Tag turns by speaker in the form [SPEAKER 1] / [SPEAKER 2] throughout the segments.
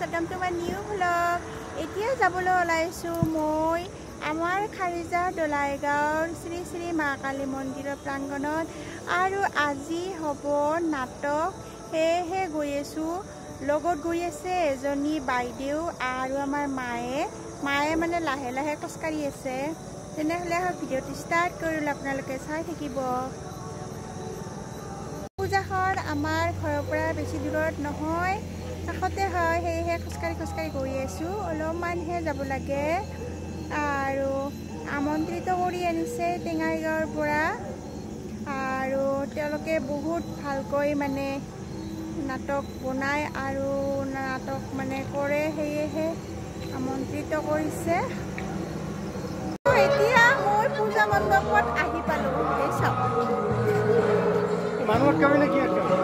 [SPEAKER 1] Welcome to my new vlog এতিয়া যাবলৈ ওলাইছো মই আমাৰ খাৰিজা দলাইগাঁৱৰ শ্ৰী শ্ৰী মা কালী মন্দিৰৰ প্ৰাংগণত আৰু আজি হ'ব নাটক হেহে গৈ আছো লগত গৈ আছে এজনী বাইদেউ আৰু আমাৰ মায়ে মানে লাহে লাহে খোজকাঢ়ি আছে তেনেহলে ভিডিঅ'টো ষ্টাৰ্ট কৰিল আপোনালোকে চাই থাকিব পূজাখন আমাৰ ঘৰৰ পৰা বেছি দূৰত নহয় কাষতে হয় হেহে খোজকাঢ়ি গৈ আছো অলপমানহে যাব লাগে আৰু আমন্ত্ৰিত কৰি আনিছে টেঙাইগাঁৱৰ পৰা আৰু তেওঁলোকে বহুত ভালকৈ মানে নাটক বনায় আৰু নাটক মানে কৰে হেহে আমন্ত্ৰিত কৰিছে এতিয়া মই পূজা মণ্ডপত আহি পালো চাওক
[SPEAKER 2] मानवत कमी ने किया क्या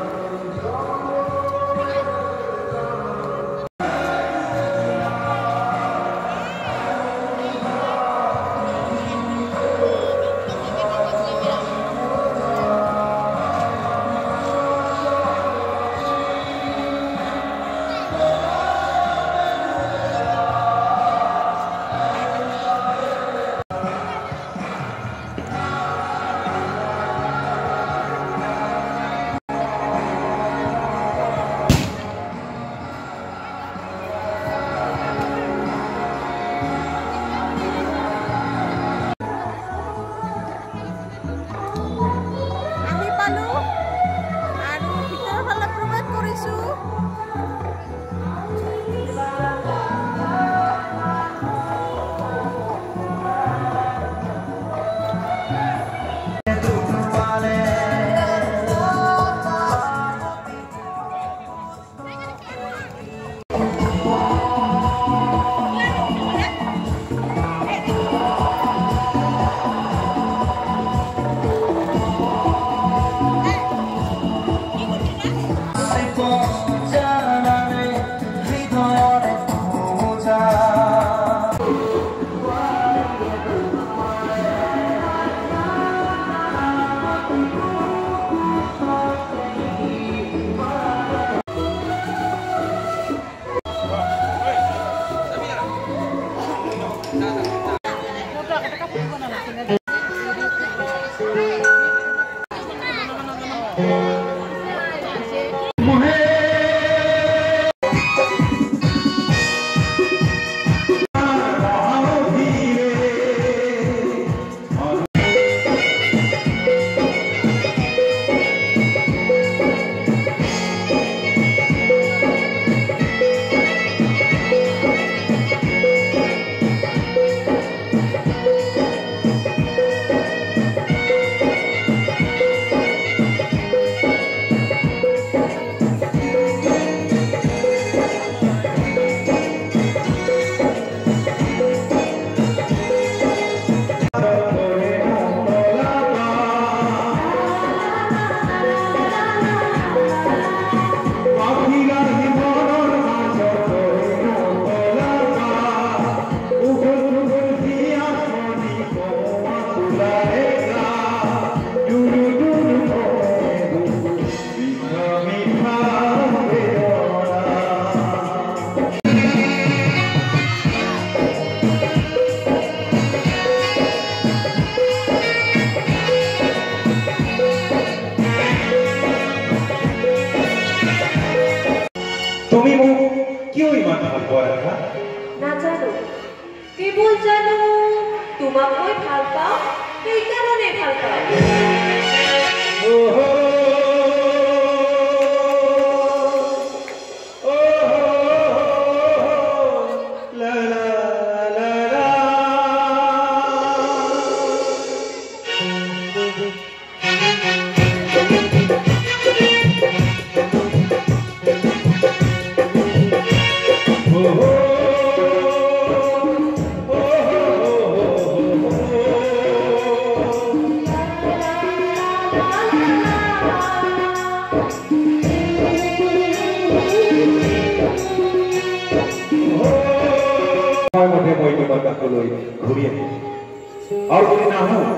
[SPEAKER 2] और যদি না হয়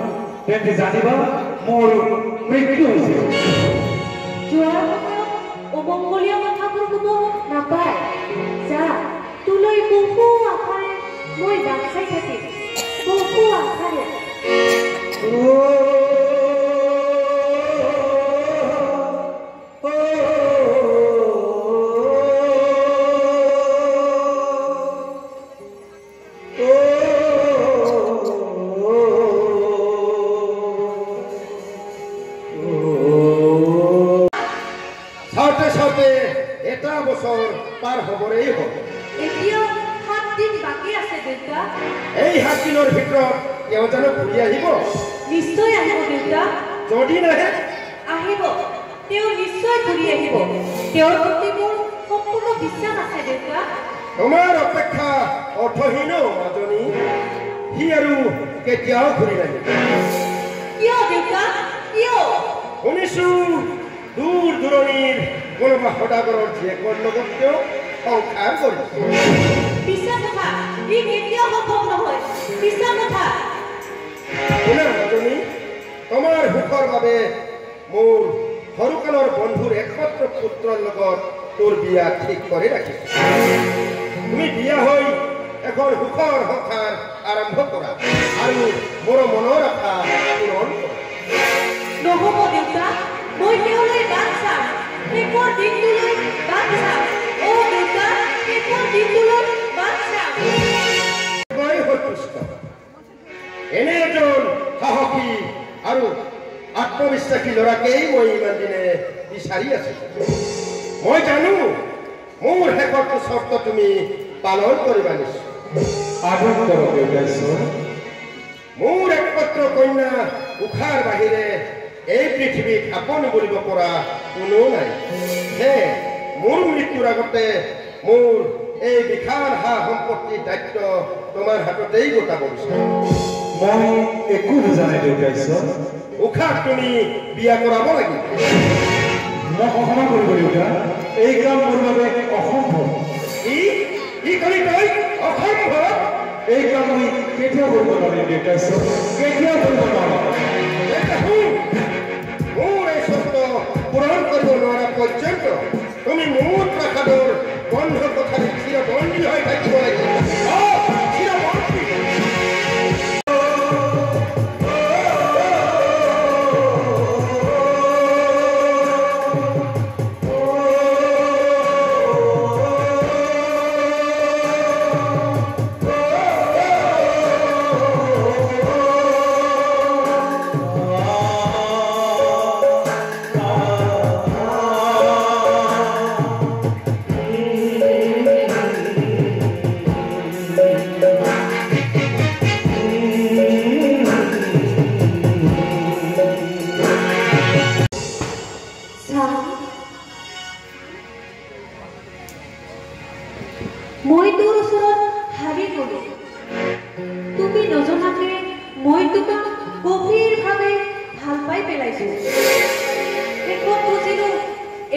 [SPEAKER 2] তেন্তে জানিবা মোৰ মৃত্যু হৈছে
[SPEAKER 3] যোৱা অমঙ্গলীয় কথাবোৰ ক'ব নাপায় যা বছৰ পাৰ হ'বৰেই হ'ল।
[SPEAKER 4] এতিয়াও 7 দিন বাকী আছে দেউতা।
[SPEAKER 3] এই 7 দিনৰ ভিতৰত তেওঁ জানো ঘূৰি আহিব?
[SPEAKER 4] নিশ্চয় আহিব দেউতা।
[SPEAKER 3] যদি নাহে
[SPEAKER 4] আহিব, তেওঁ নিশ্চয় ঘূৰি আহিব। তেওঁৰ প্ৰতি মোৰ সম্পূৰ্ণ বিশ্বাস আছে দেউতা।
[SPEAKER 3] তোমাৰ অপেক্ষা অৰ্থহীন মাজনী। সি আৰু কেতিয়াও ঘূৰি নাহিব।
[SPEAKER 4] কিয় দেউতা, কিয়?
[SPEAKER 3] শুনিছো দূৰ দূৰণিৰ কোনোবা সদাগৰৰ জীয়েকৰ লগত তেওঁ সংসাৰ কৰিছে।
[SPEAKER 4] মিছা কথা, ই কেতিয়াও সম্ভৱ নহয়। মিছা কথা।
[SPEAKER 3] শুনা মাজনী, তোমাৰ সুখৰ বাবে মোৰ সৰুকালৰ বন্ধুৰ একমাত্ৰ পুত্ৰৰ লগত তোৰ বিয়া ঠিক কৰি ৰাখিছো। তুমি বিয়া হৈ এখন সুখৰ সংসাৰ আৰম্ভ কৰা আৰু মোৰ মনৰ আশা পূৰণ কৰা।
[SPEAKER 4] নহ'ব দেউতা, মই তেওঁলৈ বাট চাম। শেষৰ দিনটোলৈ বাট চাম। অ' দেউতা, শেষৰ দিনটোলৈ বাট চাম।
[SPEAKER 3] মই সন্তুষ্ট। এনে এজন সাহসী আৰু আত্মবিশ্বাসী ল'ৰাকেই মই ইমান দিনে বিচাৰি আছো। মই জানো মোৰ শেষৰটো চৰ্ত তুমি পালন কৰিবা নিশ্চয়। মোৰ একমাত্ৰ কন্যা উষাৰ বাহিৰে এই পৃথিৱীত আপোন বুলিব পৰা কোনো নাই। হে মোৰ মৃত্যুৰ আগতে মোৰ এই বিশাল সা সম্পত্তিৰ দায়িত্ব তোমাৰ হাততেই গোটাব বিচাৰো।
[SPEAKER 2] মই একো বুজা নাই দেউতা।
[SPEAKER 3] উষাক তুমি বিয়া কৰাব লাগিব।
[SPEAKER 2] মই ক্ষমা কৰিব দেউতা, এই কাম মোৰ বাবে অসম্ভৱ।
[SPEAKER 3] কি কৰি তই অসম্ভৱ?
[SPEAKER 2] এই কাম মই কেতিয়াও কৰিব নোৱাৰিম দেউতা, কেতিয়াও কৰিব নোৱাৰিম।
[SPEAKER 3] মোৰ এই চৰ্ত পূৰণ কৰিব নোৱাৰা পৰ্যন্ত তুমি মোৰ প্ৰাসাদৰ বন্ধ কোঠাত চিৰবন্দী হৈ থাকিব লাগিব। চিৰবন্দী।
[SPEAKER 4] মই তোৰ ওচৰত হাৰি গলো। তুমি নজনাকে মই তোমাক গভীৰভাৱে ভাল পাই পেলাইছো। শেষত বুজিলো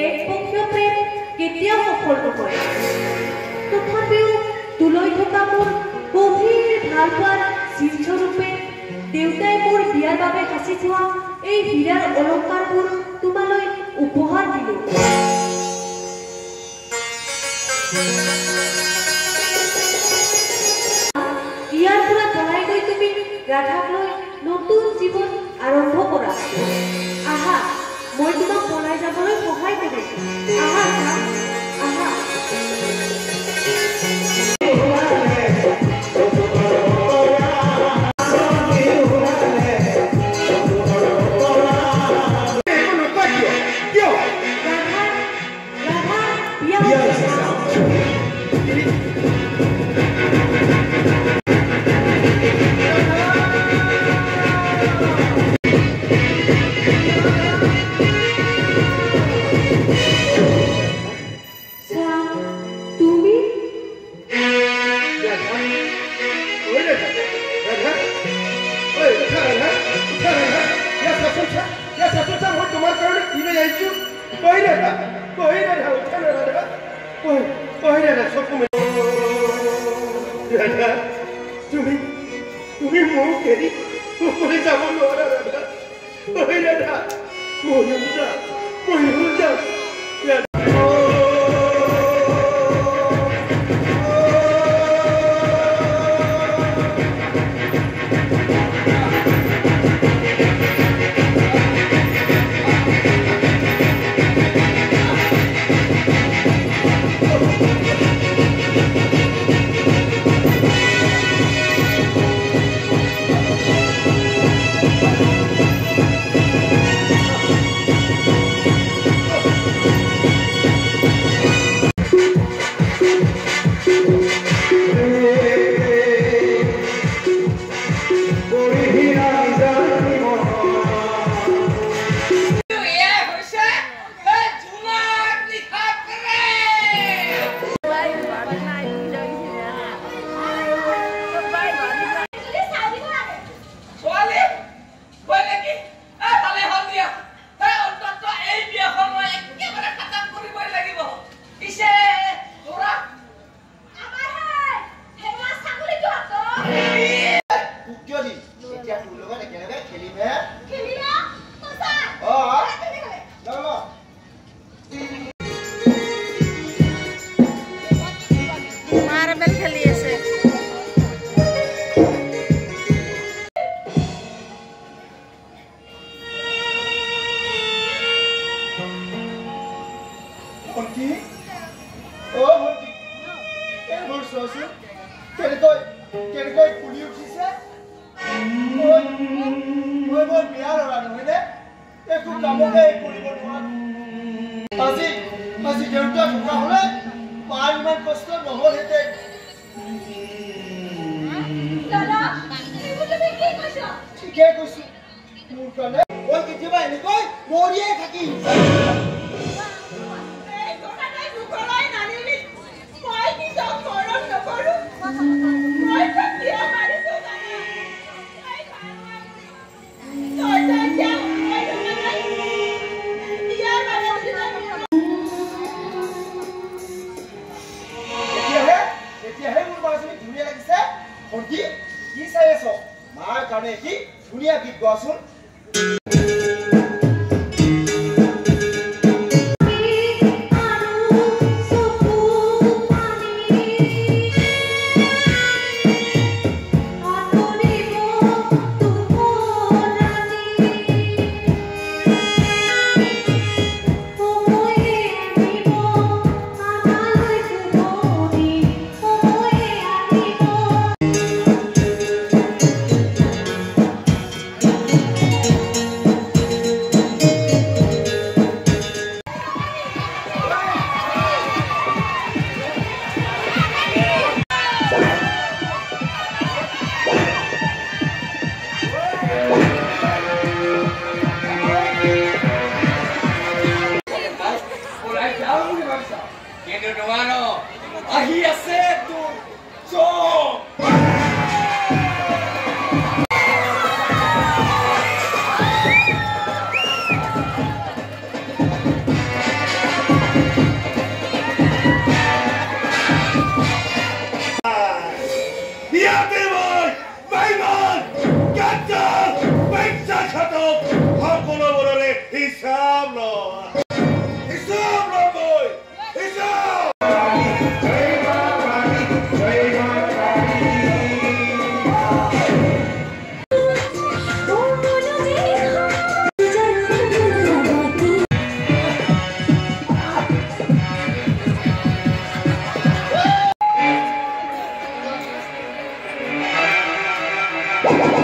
[SPEAKER 4] একপক্ষীয় প্ৰেম কেতিয়াও সফল নহয়। তথাপিও তোলৈ থকা মোৰ গভীৰ ভাল পোৱাৰ চিহ্নৰূপে দেউতাই মোৰ বিয়াৰ বাবে সাঁচি থোৱা এই হীৰাৰ অলংকাৰবোৰ তোমালৈ উপহাৰ দিলো। ইয়াৰ পৰা পলাই গৈ তুমি ৰাধাক লৈ নতুন জীৱন আৰম্ভ কৰা। আহা, মই তোমাক পলাই যাবলৈ সহায় কৰিম। আহা আহা। তুমি মোক এৰি অকলে যাব নোৱাৰা ৰাধা। ৰাধা ময়ো যাম।
[SPEAKER 5] চোৱাচোন কেনেকৈ ফুলি উঠিছে মই বৰ বেয়া ল'ৰা নহয়নে একো কামকে কৰিব নোৱাৰো আজি দেউতা ঢুকা হ'লে মাৰ ইমান কষ্ট নহ'লহেঁতেন ঠিকে কৈছো মোৰ কাৰণে মই কেতিয়াবা এনেকৈ মৰিয়ে থাকিম এতিয়াহে মোৰ মাজনী ধুনীয়া লাগিছে ভণ্টি কি চাই আছ মাৰ কাৰণে এটি ধুনীয়া গীত গোৱাচোন আহি আছে তোৰ
[SPEAKER 3] Bye.